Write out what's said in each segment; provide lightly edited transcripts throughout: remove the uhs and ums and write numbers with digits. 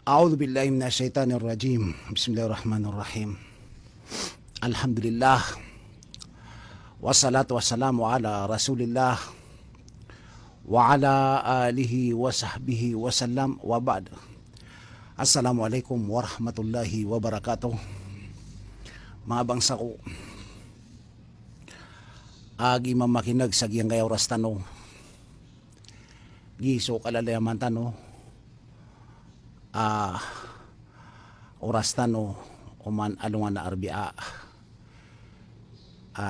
A'udzu billahi minasyaitonir rajim. Bismillahirrahmanirrahim. Alhamdulillah. Wassalatu wassalamu ala Rasulillah wa ala alihi wa sahbihi wasallam wa ba'd. Assalamualaikum warahmatullahi wabarakatuh. Mga bangsa ko, agi mamakinag sa giyang kaya oras tano. Giso kalalayaman tano. Oras tano uman alungan na arbia.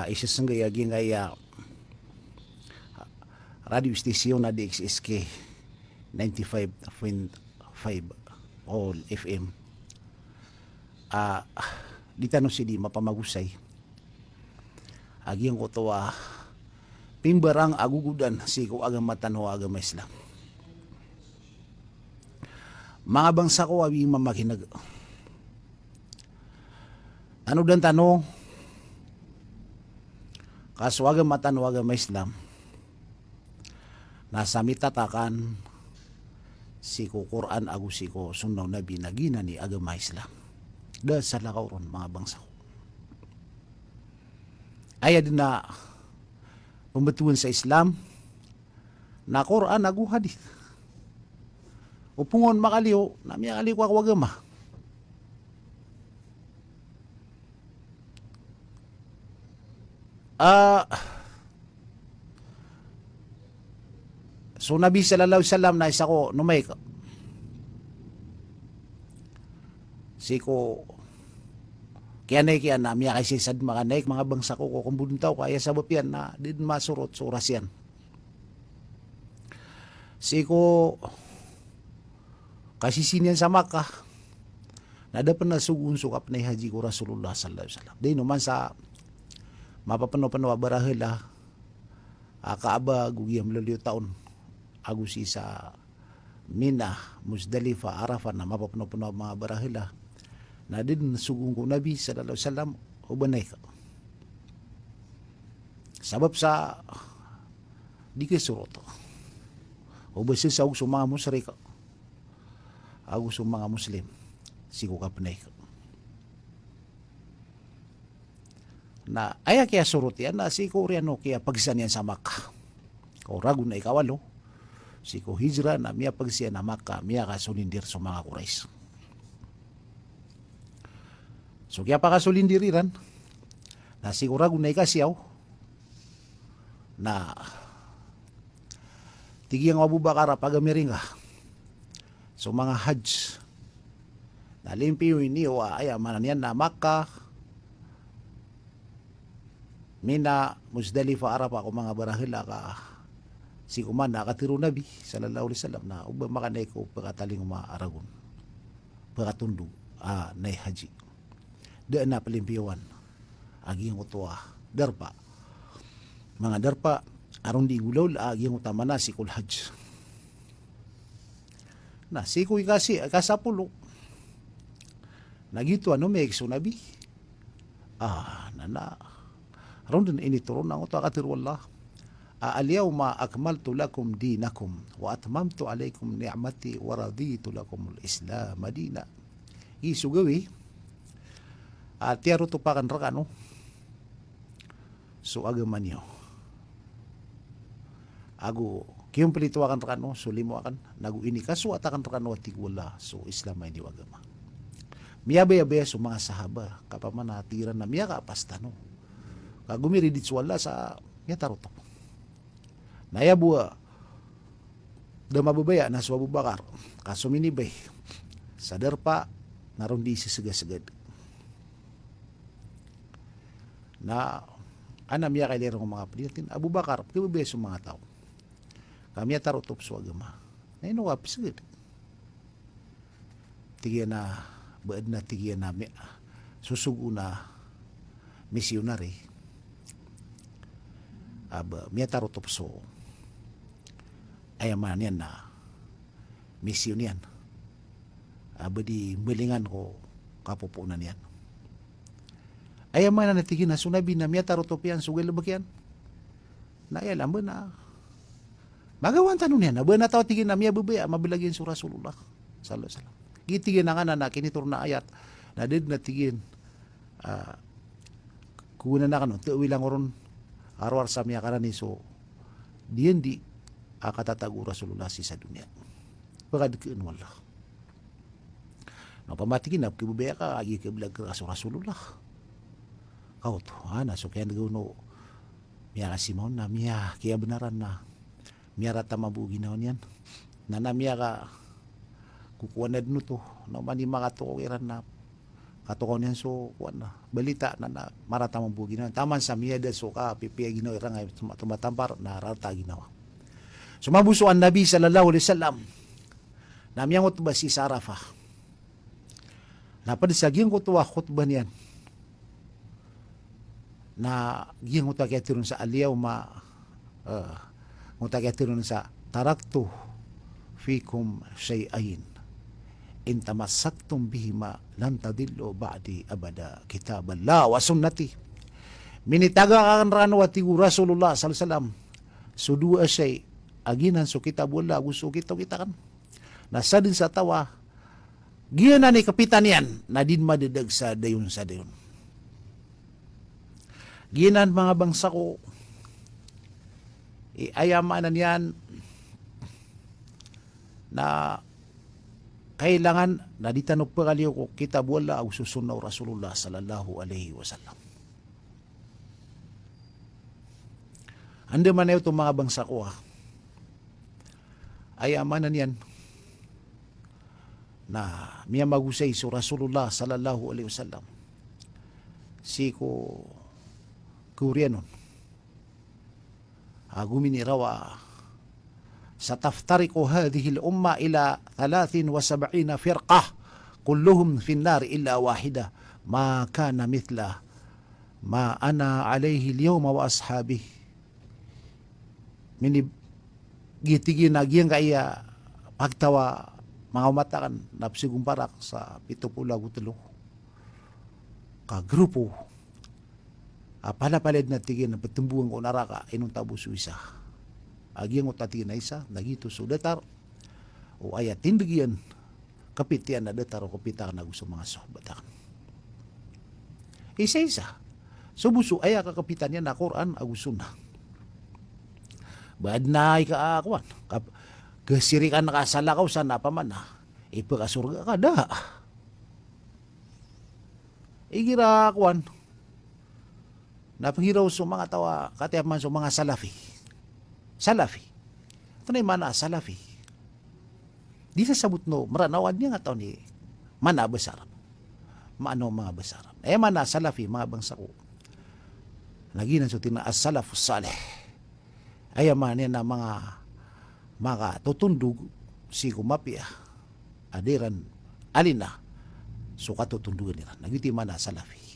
Isasanggay aging kaya radio station na DXSK 95.5 all FM. Di tanong si di mapamagusay. Aging ko to pimbarang agugudan si ko agam matanho agam Islam. Mga bangsa ko abi mamakinag. Ano dan tanong? Kaswaga matanwaga may Islam. Nasa mitatakan si ko Quran agu si ko sunnaw nabi nagina ni agama Islam. Da sa lakaw ron mga bangsa ko. Aya din na pembetuan sa Islam na Quran agu hadith. Upungon makaliw, namya kaliw kwa agama. So Nabi sallallahu alaihi wasallam na isa ko numay ka. Siko kaya namya kasi sad makanaik mga bangsa ko kung buntaw kaya sa bapian na din masurot sa oras yan. Siko kasi sinian sa Makkah nadapan na sugun sukap na haji ko Rasulullah sallallahu alaihi wasallam. Di naman sa mapapano-pano barahila kaaba gugiyam laliw taon agusi sa Mina, Muzdalifa, Arafah na mapapano-pano mga barahila na din sugun ko Nabi sallallahu alaihi wasallam ubanay ka. Sabab sa di kay surot. Ubasin sa ug mga musrik agus mga Muslim sigo ka panay na aya kaya surut yan na si ko riano kaya pagsan yan sa Makkah o rago na ikawalo si ko hijra na miya pagsiyan na Makkah miya kasulindir sa mga Quraysh so kaya pa kasulindiriran na si ko rago na ikasyaw na tigiyang Abu Bakar pagamiringa so mga Hajj nalimpiyo niyo ay manan yan na Makkah Mina Muzdalifa Arafah ko mga barahila ka si kuman nakatiro Nabi sallallahu alaihi wasallam na uba makanay ko pagkataling aragon pagkatundo nay haji daan na palimpiyawan aging utuwa darpa mga darpa aron di gulaw aging utama na si kul hajj na si kuy kasi kasapulo nagito may ekso Nabi nana ron din inituro na uto akatiru Allah al-yawma akmaltu lakum dinakum wa atmamtu alaykum ni'mati wa raditu lakum al-islam madina isugawi tiaro tupakan rakano so agama niyo ago kiyong pelito akan rakano so limo akan nagu ini kaso atakan rakano atigwala so Islam ay diwagama miyabaya so mga sahaba kapaman natiran na miya kapastano kagumiri ditswala sa yatarotok nayabua damababaya na Abu Bakar kasuminibay sadar pa naroon di sisagad na anam ya kay lerong mga pilitin Abu Bakar kibabaya sa mga tao kami yatarotop sa agama na inuwapis agad tigyan na baad na tigyan na susugo na misyonary miyataro topso ayaman yan na misyon yan di milingan ko kapupunan yan ayaman na natigin na sunabi na miyataro top yan sugay labak yan na ayalam ba na magawan tanong yan na ba na tao tigin na miya bubaya mabilagin sa Rasulullah sallallahu alaihi wasallam gitigin na nga na kinitur na ayat na did natigin kuna na kanon tuwi lang oron arwar sa miya karani so diyan di akatatago Rasulullah sa dunia pagkadkiin wala no pamatigin na kibubaya ka agi kiblag ka Rasulullah kau to ana so kaya nagawno miya kasimaw na miya kaya benaran na miya rata mabugi na yan na miya ka kukuha na dito to na manima katukiran na katukaw niyan so kuha na balita na marata mabugi na taman sa miya da so ka pipiya ginawa irang ay tumatampar na rata ginawa so mabuso ang Nabi sallallahu alaihi wasallam na miya ngutba si Sarafa napadisagyan ko tuwa khutbah niyan na giyang ngutakiatirun sa aliyaw ngutakiatirun sa taraktu fikum syai'ain in tamassaktum bihima lan tadillu ba'di abada kitaballah wa sunnati minitaga kan ranwati Rasulullah sallallahu alaihi wasallam so dua syai aginan so kitabullah gusto kita kan nasa din sa tawa giyan na ni kapitan yan na din madidag sa dayon ginan mga bangsa ko iayamanan yan na kailangan na di tanong pagaliw ko kitab wala ang susunaw Rasulullah sallallahu alaihi wasallam ande man na ito mga bangsa ko ayamanan yan na miya magusay so Rasulullah sallallahu alaihi wasallam si ko Koreanon gumini rawa sataftariqu hadhihi al-umma ila 73 firqah kulluhum fi an-nar illa wahida ma kana mithla ma ana alayhi al-yawma wa ashabi mini gitigi nagyang kaya pagtawa mga umatakan napsigong parak sa 73 ka grupo palapalid na tigin na patumbuang ko naraka inong tabo suisa agyang utatigin na isa nagito so datar o ayatin bigyan kapitian na datar o kapita na gusto mga sohbatan isa so buso aya kakapitan niya na Quran agusto na bad na ikakuan kasirikan nakasalakaw sa napaman na ipakasurga ka da igira kuan napangiraw sa mga tawa katiyaman sa mga salafi ito na yung mana salafi di sa sabot no maranawan niya nga taon ni mana basaran maano mga basaran mana salafi mga bangsa ko naginan so tina as-salafu salih ayaman niya na mga tutundog si kumapia adiran alina so katutundugan nila nagiti mana salafi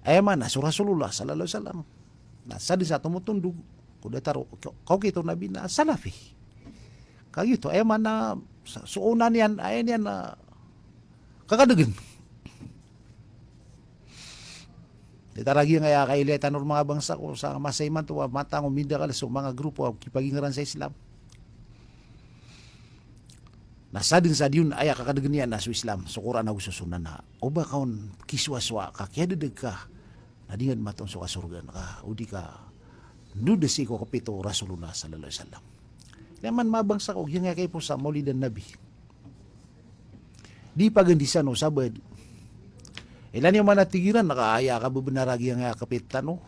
ayaman na so Rasulullah sallallahu alaihi wasallam nasa di sa tumutundog kuda taro kau kito nabi na salafi kagito ayaman na suunan yan ayan yan na kakadagan ditaragi nga kailetan ng mga bangsa ko sa masayman to matang uminda ka so mga grupo kipagingaran sa Islam nasa din sa diyon ay kakadagan yan na sa Islam so Quran na gususunan na o ba kaon kiswaswa ka kaya dadag ka nadingan matong so kasurgan ka udi ka nudesi ko kapito Rasulullah sallallahu alaihi wasallam naman mabangsa ko yung nga kay po sa maulidan nabi di pagandisan no sabad ilan yung manatigiran nakaaya ka bubenaragi nga kapitan no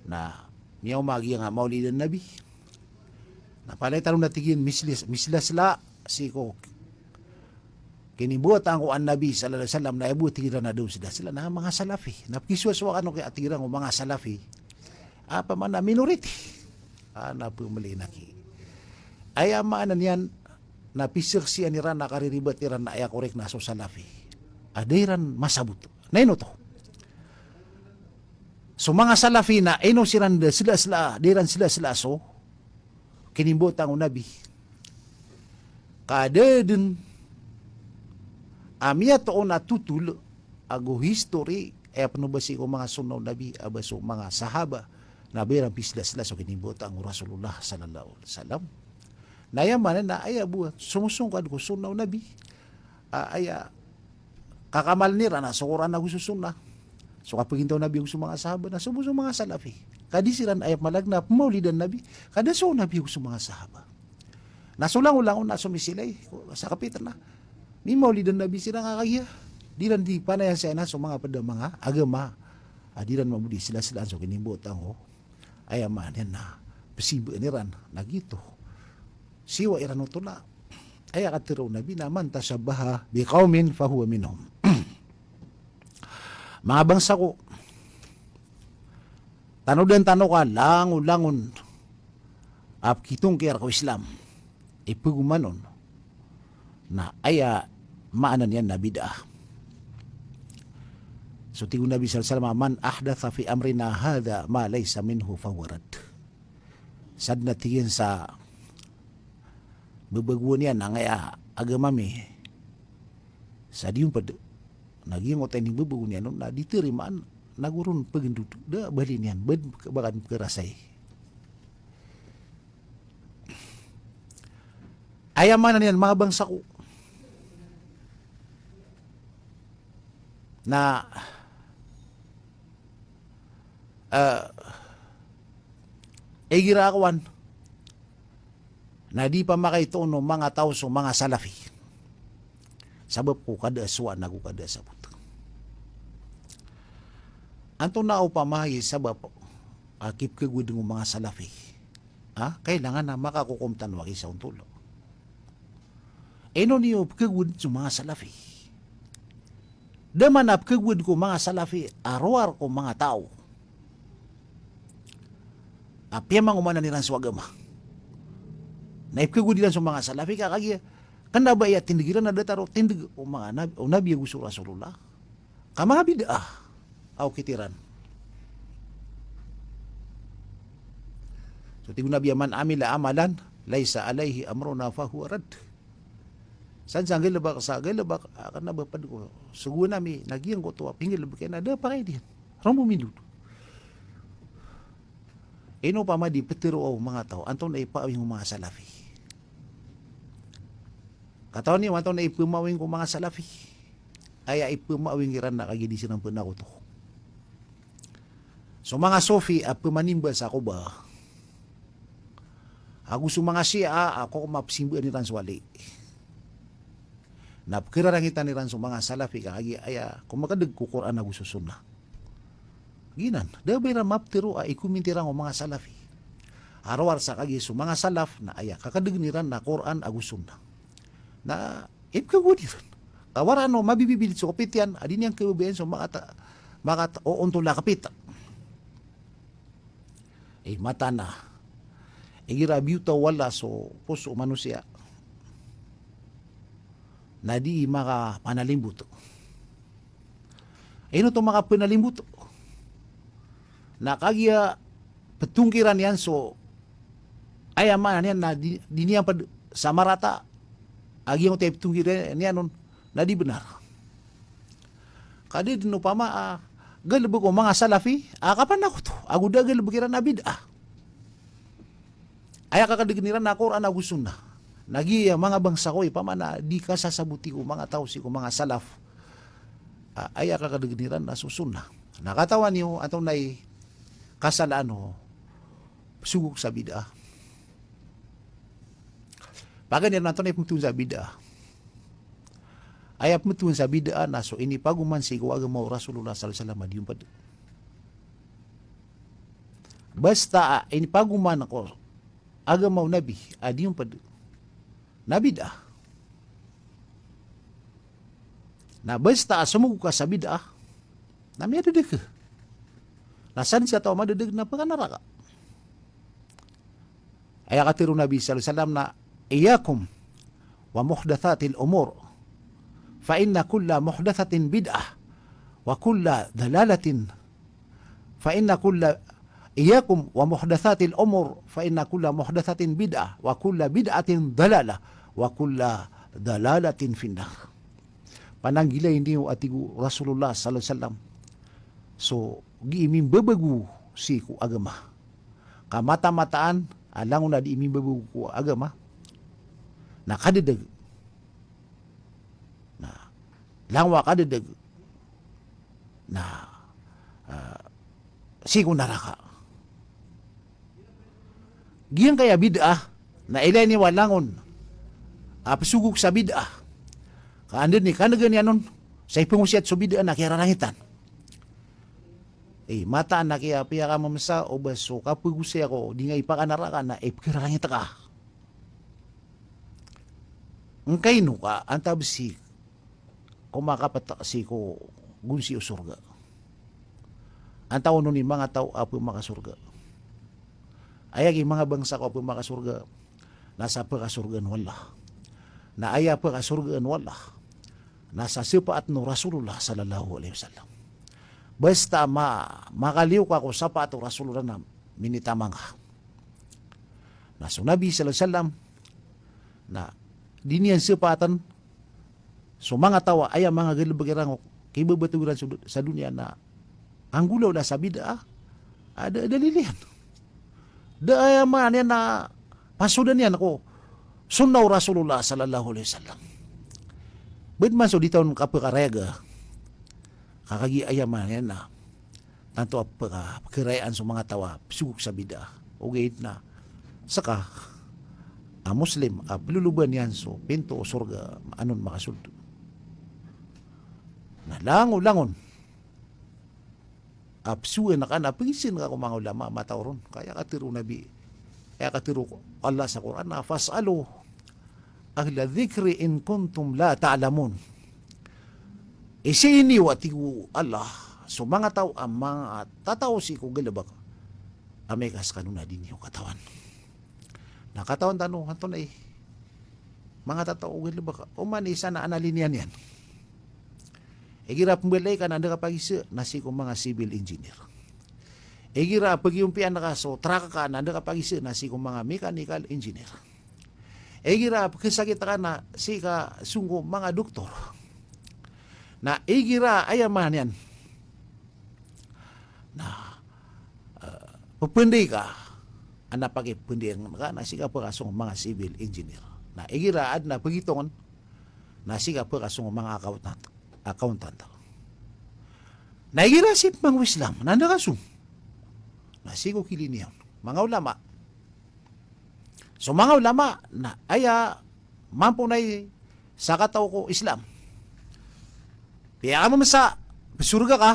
na niya umagi nga maulidan nabi napalay tarong natigin mislas la si ko kinibuat ang kuan nabi sallallahu alaihi wasallam na ibuti na daw sila na mga salafi napkiswaswa ano kay atiran ng mga salafi apa man na minority na pumalinaki ay amaanan yan na pisirsi aniran na kariribat iran na aya korek na so salafi adairan masabut na ino to so mga salafi na ino siran sila diran sila so kinibuat ang nabi kadeden amia to na tutul ago history panubasi ko mga sunaw nabi abaso mga sahaba na berang pislas so kinibot ang Rasulullah sallallahu alaihi wasallam Nayaman na aya buat sumusungkad ko sunnaw nabi. Aya kakamal nira na sukuran na gusto sunna. So kapag hintaw nabi gusto mga sahaba na sumusong mga salafi. Kadisiran ayap malagnap maulidan nabi. Kada so nabi gusto mga sahaba. Nasulang-ulang na sumisilay sa kapitan na. Ni maulidan nabi sila kakaya. Diran di panaya sa na so mga pada mga agama. Diran mamudi sila-sila so kinimbutan ko. Ayaman yan na pasiba niran na gito. Siwa iran ito na. Ay katiraw nabi naman tasabaha bi qaumin fahuwa minhum. Mga bangsa ko, tanodan tano ka, langon ap kitong kaya ko Islam, ipugumanon, na aya maanan yan na bid'ah. So tigo Nabi sallallahu man ahdatha fi amrina hadha ma laysa minhu fawarad. Sad na tingin sa babaguan yan ang agama mi sa diyong naging otai ni babaguan yan na ditirimaan nagurun pagendut da balin yan bakan kerasay ayaman yan mga bangsa ko na girawan na di pa makaitono mga tao so mga salafi. Sabab ko kada aswa na ko kada sabot. Anto na o pamahi sabab akip kagud ng mga salafi. Kailangan na makakukumtan wagi sa untulo. Eno niyo kagud sa mga salafi. Daman ap kagud ko mga salafi arwar ko mga tao. Apiyamang umana nilang swagama. Naipkagudilan sa mga salafi kakagya. Kanda ba iya tindigilan na dataro tindig o mga nabi gusto Rasulullah. Kamanga bid'ah. Aw kitiran. So tigo nabi man amila amalan laysa alayhi amruna fahuwa rad. San sang gelebak sa gelebak akan na bapad ko. Sugo nami nagiyang ko to pingil kay na da pa kay din. Rambo minut. Ino pa ma di petiro o mga tao anton na ipaawing mga salafi. Katawan niyo, matong na ipumawing ko mga salafi. Ay ipumawing iran na kagidi silang punako to. So mga Sofi, pumanimba sa ako ba? Ako sa mga siya, ako mapsimba ni Ranswali. Napkirarangitan ni Rans mga salafi, kagi kung makadag ko Quran na gusto sunna. Ginan, dabay na maptiro, ikumintirang o mga salafi. Arawar sa kagi so mga salaf na kakadag ni Ran na Quran agusunna. Na ipkagudiran. Kawaran no mabibibilit sa kapitian, adin yang kebebayan so makata o untula kapita. Mata na. Igira biuta wala so puso manusia. Na di maka panalimbut. Ino to maka panalimbut. Na kagya petungkiran yan so ayaman yan na di niya samarata agi yung tayo petungkiran yan nun na di benar. Kadi din upama galibog ko mga salafi kapan ako to aguda galibogiran na bid'ah. Aya kakadiganiran na Quran na gusto na. Nagi mga bangsa ko pamana di ka sasabuti ko mga tao si ko mga salaf. Aya kakadiganiran na susun na. Nakatawan niyo atong nay kasalaan sugok sa bid'ah. Paganyan nato na ipumtun sa bid'ah. Ayap mutun sa bid'ah na so inipaguman si ko agama Rasulullah sallallahu alaihi wasallam yung pad. Basta inipaguman ako agama Nabi adi yung pad. Na bid'ah. Na basta sumugo ka sa bid'ah. Na may dadag ka. Nasan siya tao madadag na panganaraka. Ay katiro Nabi sallallahu alaihi wasallam na iyakum wa muhdathatil umur fa inna kulla muhdathatin bid'ah wa kulla dalalatin fa inna kulla iyakum wa muhdathatil umur fa inna kulla muhdathatin bid'ah wa kulla bid'atin dalalah wa kulla dalalatin finnar. Pananggilay niyo atigu Rasulullah sallallahu alaihi wasallam. So giimim babagu si ku agama. Kamata-mataan alang na di imim babagu ku agama. na kadidag na langwa kadidag na sigo naraka. Giyang kaya bid'ah na ilay ni walangon pasugog sa bid'ah. Kaandun ni kanagan yanon sa ipungusiat so bid'ah na kaya rangitan. Mataan na kaya piya ka mamasa o baso kapagusay ako di nga ipakanaraka na ipakirangita ka. Ang kaino ka, ang tabsi kumakapatasi ko gunsi o surga. Ang tao nun ni mga tao apo makasurga. Ayag mga bangsa ko apo makasurga. Nasa pakasurgaan wala. Na aya pakasurgaan wala. Nasa sipaat no Rasulullah sallallahu alaihi wasallam. Basta makaliw ka ko sa pato Rasulullah na minitamang ka. Na so Nabi sallallahu alaihi wasallam na diniyan sipatan so mga tawa ay mga galibagirang kibabaturan sa dunia na ang gulaw na sa bid'ah ada dalilihan. Da ay man yan na pasudan yan ako sunnaw Rasulullah sallallahu alaihi wasallam. Bid man so ditaon kapakarega kakagi ayaman yan na tanto pagkirayaan sa mga tawa sugok sa bid'ah o gayit na saka Muslim luluban yan so pinto o surga anon makasulto na langon apsuan na ka na pagisin ka kung mga ulama matauron kaya katiro Nabi kaya katiro Allah sa Quran na fas'alu ahla dhikri in kuntum la ta'lamun isini watigu Allah so mga tao ang mga tataw si ko galabak amay kas kanuna din yung katawan nakatawan tanong hanto na mga tataw galabak o man isa na analinian yan Igira pembelay ka na nakapagisa na si kong mga civil engineer. Igira pagyumpian na ka so traka ka na nakapagisa na si kong mga mechanical engineer. Igira pagkasakit ka na si ka sungko mga doktor. Na igira ayaman yan. Na pupundi ka ana pagipundi ka na si ka pagkasong mga civil engineer. Na igira ad na pagitongan na si ka pagkasong mga accountant. Naigirasip mga Islam, nandakasum. Nasigo kiliniyan. Mga ulama. So mga ulama, na aya, mampo na sa kataw ko Islam. Kaya ka mamasa, surga ka.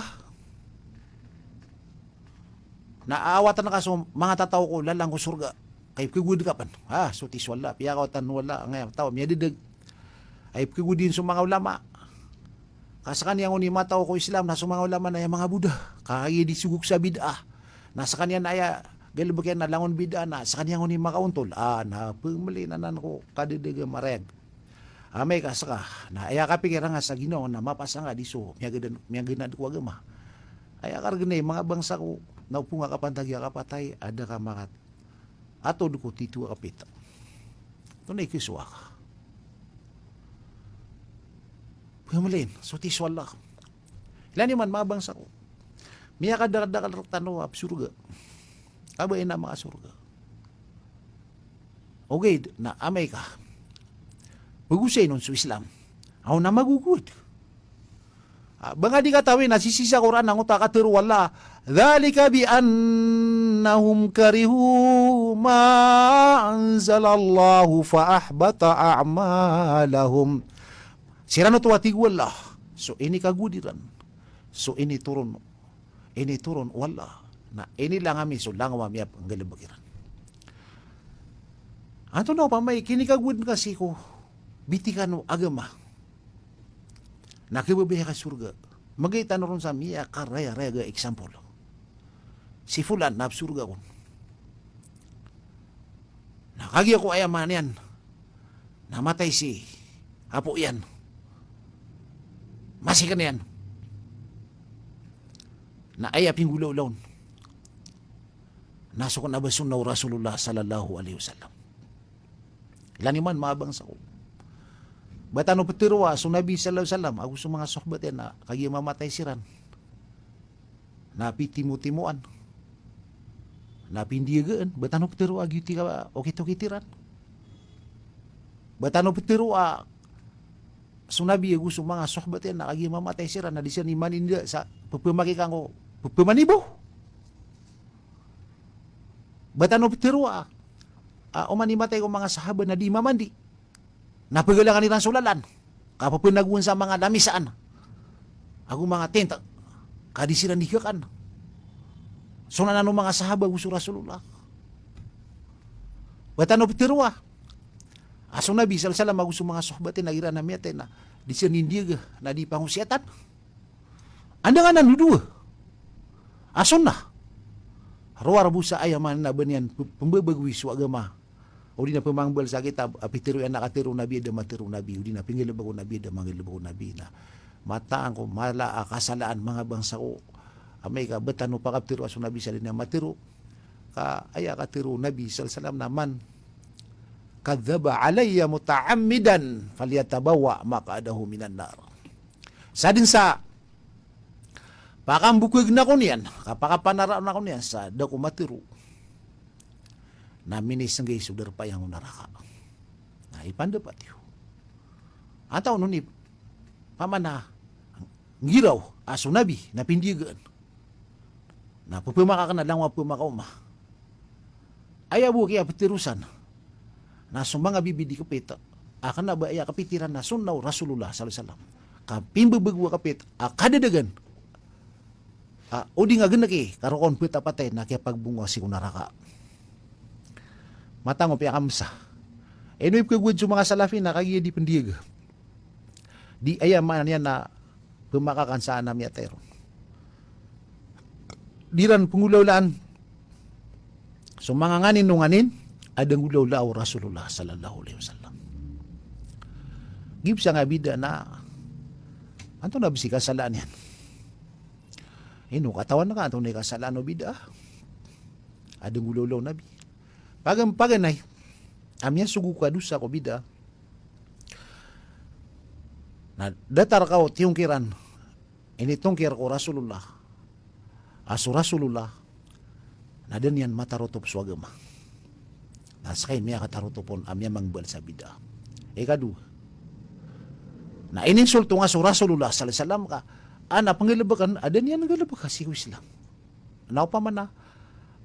Naaawatan na ka so mga tataw ko, lalang ko surga. Kay kigud ka pan. So tiswala, piya ka watan wala. Ngayon, tao, miya didag. Ay kigudin so mga ulama. Kasa kaniyang ni mataw ko Islam na mga ulama na yung mga Buddha. Kaya di sugok sa bid'ah. Nasa kanya na ya galibagyan na langon bid'ah na sa kaniyang ni makauntol. Na pumali na nan ko kadidig mareg. May kasa ka na aya ka pikiran nga sa Ginoo na mapasa nga diso miyagan ko agama. Aya kargane mga bangsa ko naupunga ka pantagya kapatay ada ka makat. Atod ko titu kapita. Tunay kiswa ka. Pumalin, so tiswala. Ilan man mabangsa ko. Miya ka dakal tano surga. Abay na mga surga. Okay, na amay ka. Pagusay nun sa Islam. Ako na magugud. Banga di katawin, nasisisa Quran ang utakatiro wala. Dhalika bi annahum karihu ma anzalallahu fa ahbata a'malahum. Sirano tuwatig wala. So ini kagudiran. So ini turun wala. Na ini lang kami so lang mamiyap ang galibagiran. Anto na pa may kinikagud kasi ko bitikan agama. Nakibabiya ka surga. Magay tanong sa miya karaya-raya example. Si fulan na surga ko. Nakagi ako ayaman yan. Namatay si apo yan. Masih ka na yan. Na ayap yung gulaw-lawn. Naso ko na ba sunnaw Rasulullah sallallahu alaihi wasallam. Ilan man maabang sa ko. Ba't ano patirwa, so Nabi sallallahu alaihi wasallam, ako sa mga sohbat yan na kagi mamatay siran. Napi timu-timuan. Napi indiyagaan. Ba't ano patirwa, agiti ka, okay to kitiran. Batano pitiro sunabi gusto mga sohbat yan nakagi mamatay sira na di siya ni maninda sa pupumaki kango pupumanibo. Batano pitiro umanimatay ko mga sahabat na di mamandi. Napagalangan nilang sulalan. Kapapinagun sa mga lamisaan. Ako mga tenta. Kadi sila nihakan. So na mga sahabat gusto Rasulullah. Batano pitiro Aso Nabi sallallahu magusto mga sohbatin na ira na miyate na di siya nindiga na di pangusyatan. Anda nga nanuduwa. Aso na. Ruar busa ayaman na banyan pembebagwis wa agama. O di na pamangbal sa kita apitiru yan nakatiru Nabi ada matiru Nabi. O di na pingilabag ko Nabi ada mangilabag ko Nabi na mataan ko mala kasalaan mga bangsa ko. Amay ka betano pakaptiru aso Nabi sa din na matiru. Ka aya katiru Nabi sallallahu naman. Kadzaba alayya muta'ammidan falyatabawa maq'adahu minan nar. Sa din sa pakambukig na ko niyan, kapakapanara na ko niyan sa dako matiru. Na minis ng sudar pa yang naraka. Na ipanda patyo. Ataw nun pamana ngiraw aso Nabi na pindigan. Na pupumaka ka na lang wapumakaw ma. Ayabu kaya petirusan. Na mga bibidi kapit, akan na ba iya kapitiran na sunnaw Rasulullah sallallahu alaihi wasallam. Kapimbebegwa kapit, kadadagan. Udi nga ganaki, karoon pita patay na kaya pagbunga si kunaraka. Matango piya kamsa. Enoy kagwad sa mga salafi na kagaya di pendiag. Di ayaman yan na pumakakan sa anam yatero. Diran pengulaulaan. So mga nganin nunganin, adang ulaw-law Rasulullah sallallahu alaihi wasallam. Gib siya nga bida na anto na bisi kasalaan yan. Katawan na ka anto na kasalaan o bida. Adang ulaw-law Nabi. Paganay, amya sugu ka dusa ko bida. Na datar ka o tiyungkiran. Initungkir ko Rasulullah. Aso Rasulullah. Na dan yan matarotop swagama. Naskay miya katarutupon amya mangbal sa bida. Ikadu. Na ininsulto nga sa Rasulullah sallallahu alaihi wasallam ka, pangilabakan, adan yan nagalabakan si Islam. Naw pa man na,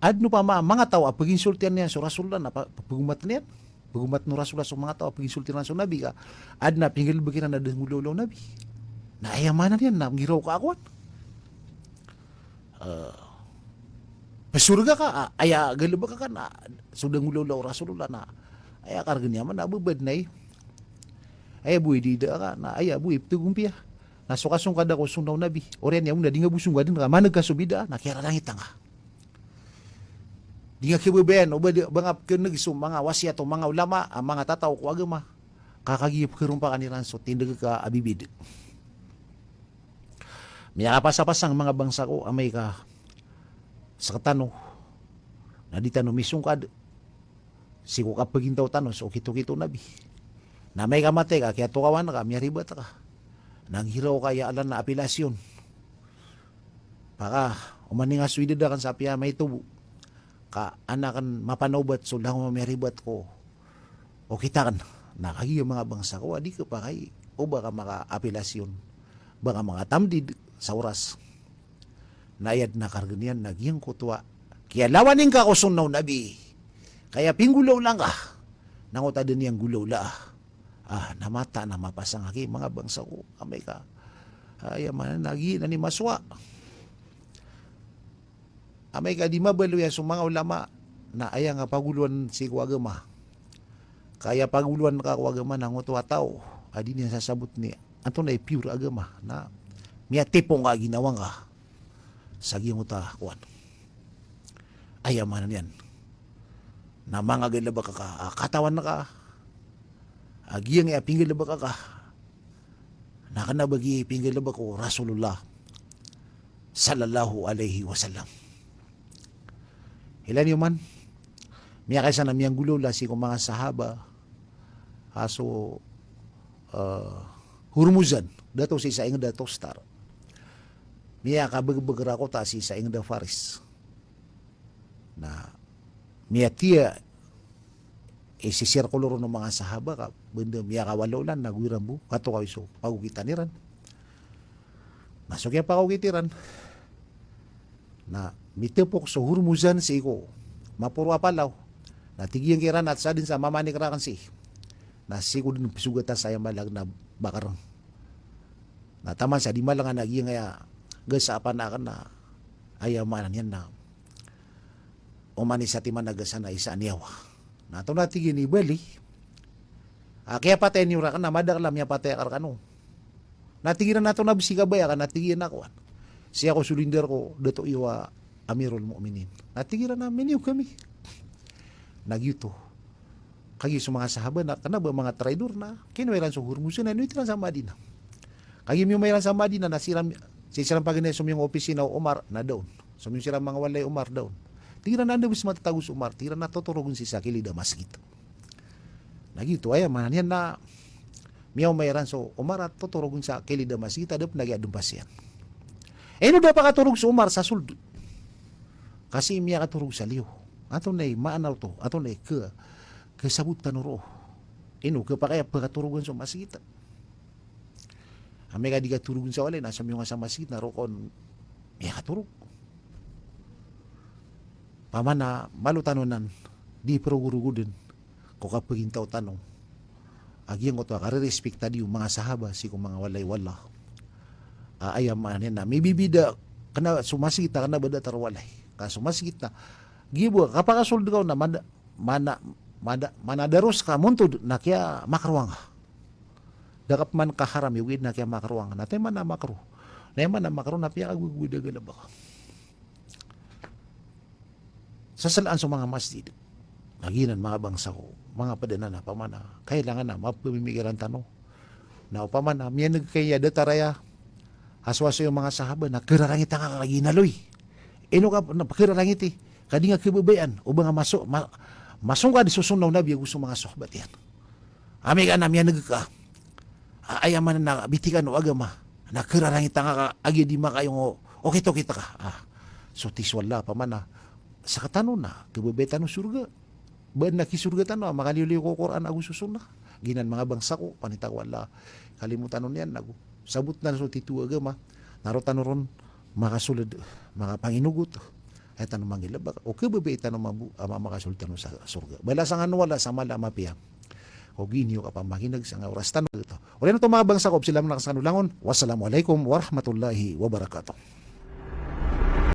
adno pa mga tao, paginsultian niya sa Rasulullah, na pagumat niyan, pagumat no Rasulullah sa mga tao, paginsultian sa Nabi ka, adna pingilabakan na adan ngulaw Nabi. Na ayamanan yan, na ngiraw ka akuan. Pasurga ka, aya galaba ka na sudang ululaw Rasulullah na aya karga niya man nabubad na aya buhay dida ka na aya buhay pitugumpia na sukasong kada ko sunaw Nabi oren niya muna di nga busong gadin ka manag kasubida na kaya langit nga di nga kibabayan o mga kinagisum mga wasiat o mga ulama ang mga tataw ko agama kakagiyip kirumpa kanilang so tindag ka abibid miya kapasapasang mga bangsa ko amay ka sa katano na di tanong misong kad si ko kapagintaw tanong so kito-kito Nabi na may kamate ka kaya tukawan ka miya ribat ka nang hiraw kaya alam na apilasyon baka umaning aswidid kan sa piya may tubo ka anakan mapanobat so lang miya ribat ko o kita kan nakagiyo mga bangsa ko adi ka pa kay o baka maka apilasyon baka mga tamdid sa oras nayad na karganian nagyang kutwa. Kaya lawanin ka ko sunaw Nabi. Kaya pinggulaw lang ka. Nanguta din niyang gulaw la. Namata na mapasang aki mga bangsa ko. Amay ka. Ay, mananagi na ni maswa. Amay ka di mabaluya sa mga ulama na aya nga paguluan si kuwagama. Kaya paguluan ka kuwagama nangutwa tao. Adi niya sasabot ni anto na pure agama na miya tipong ka ginawang ka. Sagi mo ta kuan ayamanan yan na mga galaba ka katawan na ka agiyang pinggilaba ka nakanabagi pinggilaba ko Rasulullah sallallahu alaihi wasallam ilan yun man miya kaysa na miyang gulula si kong mga sahaba aso hurmuzan dato si sa inga dato star miya kabagbagra ko ta si sa ingda Faris na miya tiya sisirkulo ng mga sahaba ka benda miya kawalo lan nagwirambu kato ka iso pagukitaniran nasok ya pagukitiran na mitepok so hurmuzan si iko mapuro apalaw natigyan kiran at sa din sa mamani karakan si na sigo din pisugatan sa malag na bakarang na taman sa di malang nga naging nga gasa apan akan na ayamanan yan na umani sa timan nagasa na isa niyawa na ito natigin ibali kaya patay niyo rakan na madaklam niya patay karkano natigiran nato na bisika baya kan natigiran ako siya ko sulinder ko dato iwa amirul mu'minin natigiran namin yung kami nagyuto kagi sa mga sahaba na kana ba mga traidor na kinwairan sa hurmusin na nuitiran sa Madina kagi mi mayran sa Madina na siram paginay sumyong opisina o Umar na daon sumyong siram mga walay Umar daon tigiran na bis matatagos Umar tigiran na tuturugon si sakili Damascus nagyuto ay manyan na miyaw mayran so Umar at tuturugon sa kili Damascus adap nagyadong pasyan no da pa katurog sa Umar sa suldo kasi miya katurog sa liyo ato na maanaw to ato na kasabot tanuro ino ka pa kaya pagkaturugan sa masikita ame ka di katurugan sa wala nasa mga sa masikita rokon miya katurog pamana malutanunan di perugurugo din ko kapagintaw tanong agyang ko to kare-respekta di yung mga sahaba si kung mga walay-wala ayam na may bibida kana sumasikita kana bada tarwalay ka sumasikita gibo kapakasuldo ka na manadaros ka muntod na kaya makaruang dakap man kaharam iwid na kaya makaruang natay man na makaro na makaro na piya kagugudagala ba sa salaan sa mga masjid naginan mga bangsa ko mga padana na pamana kailangan na mapamimigiran tanong na upamana miya nagkaya dataraya aswaso yung mga sahaba na kirarangit ang kaginaloy ino ka napakirarangit kadi nga kibabayan o mga masungka di susunaw na biya gusto mga sohbat yan ame ka na miya nagka ayaman na bitikan o agama na kirarangit ang agi di makayong okay to kita ka so tiswala pa man sa katano na kibabayan no surga ba na kisurga tano makaliw ko Quran ako susuna ginan mga bangsa ko panita wala kalimutan nun yan sabot na so titu agama narotan ron makasulad mga panginugot ay tanong mangilabak o kibabayan tanong makasulad sa surga bala sa nga wala sa mala mapia o ginyo ka pa makinag sa nga oras tanong ito wala na ito mga bangsa ko sila mga nakasanulangon wassalamualaikum warahmatullahi wabarakatuh.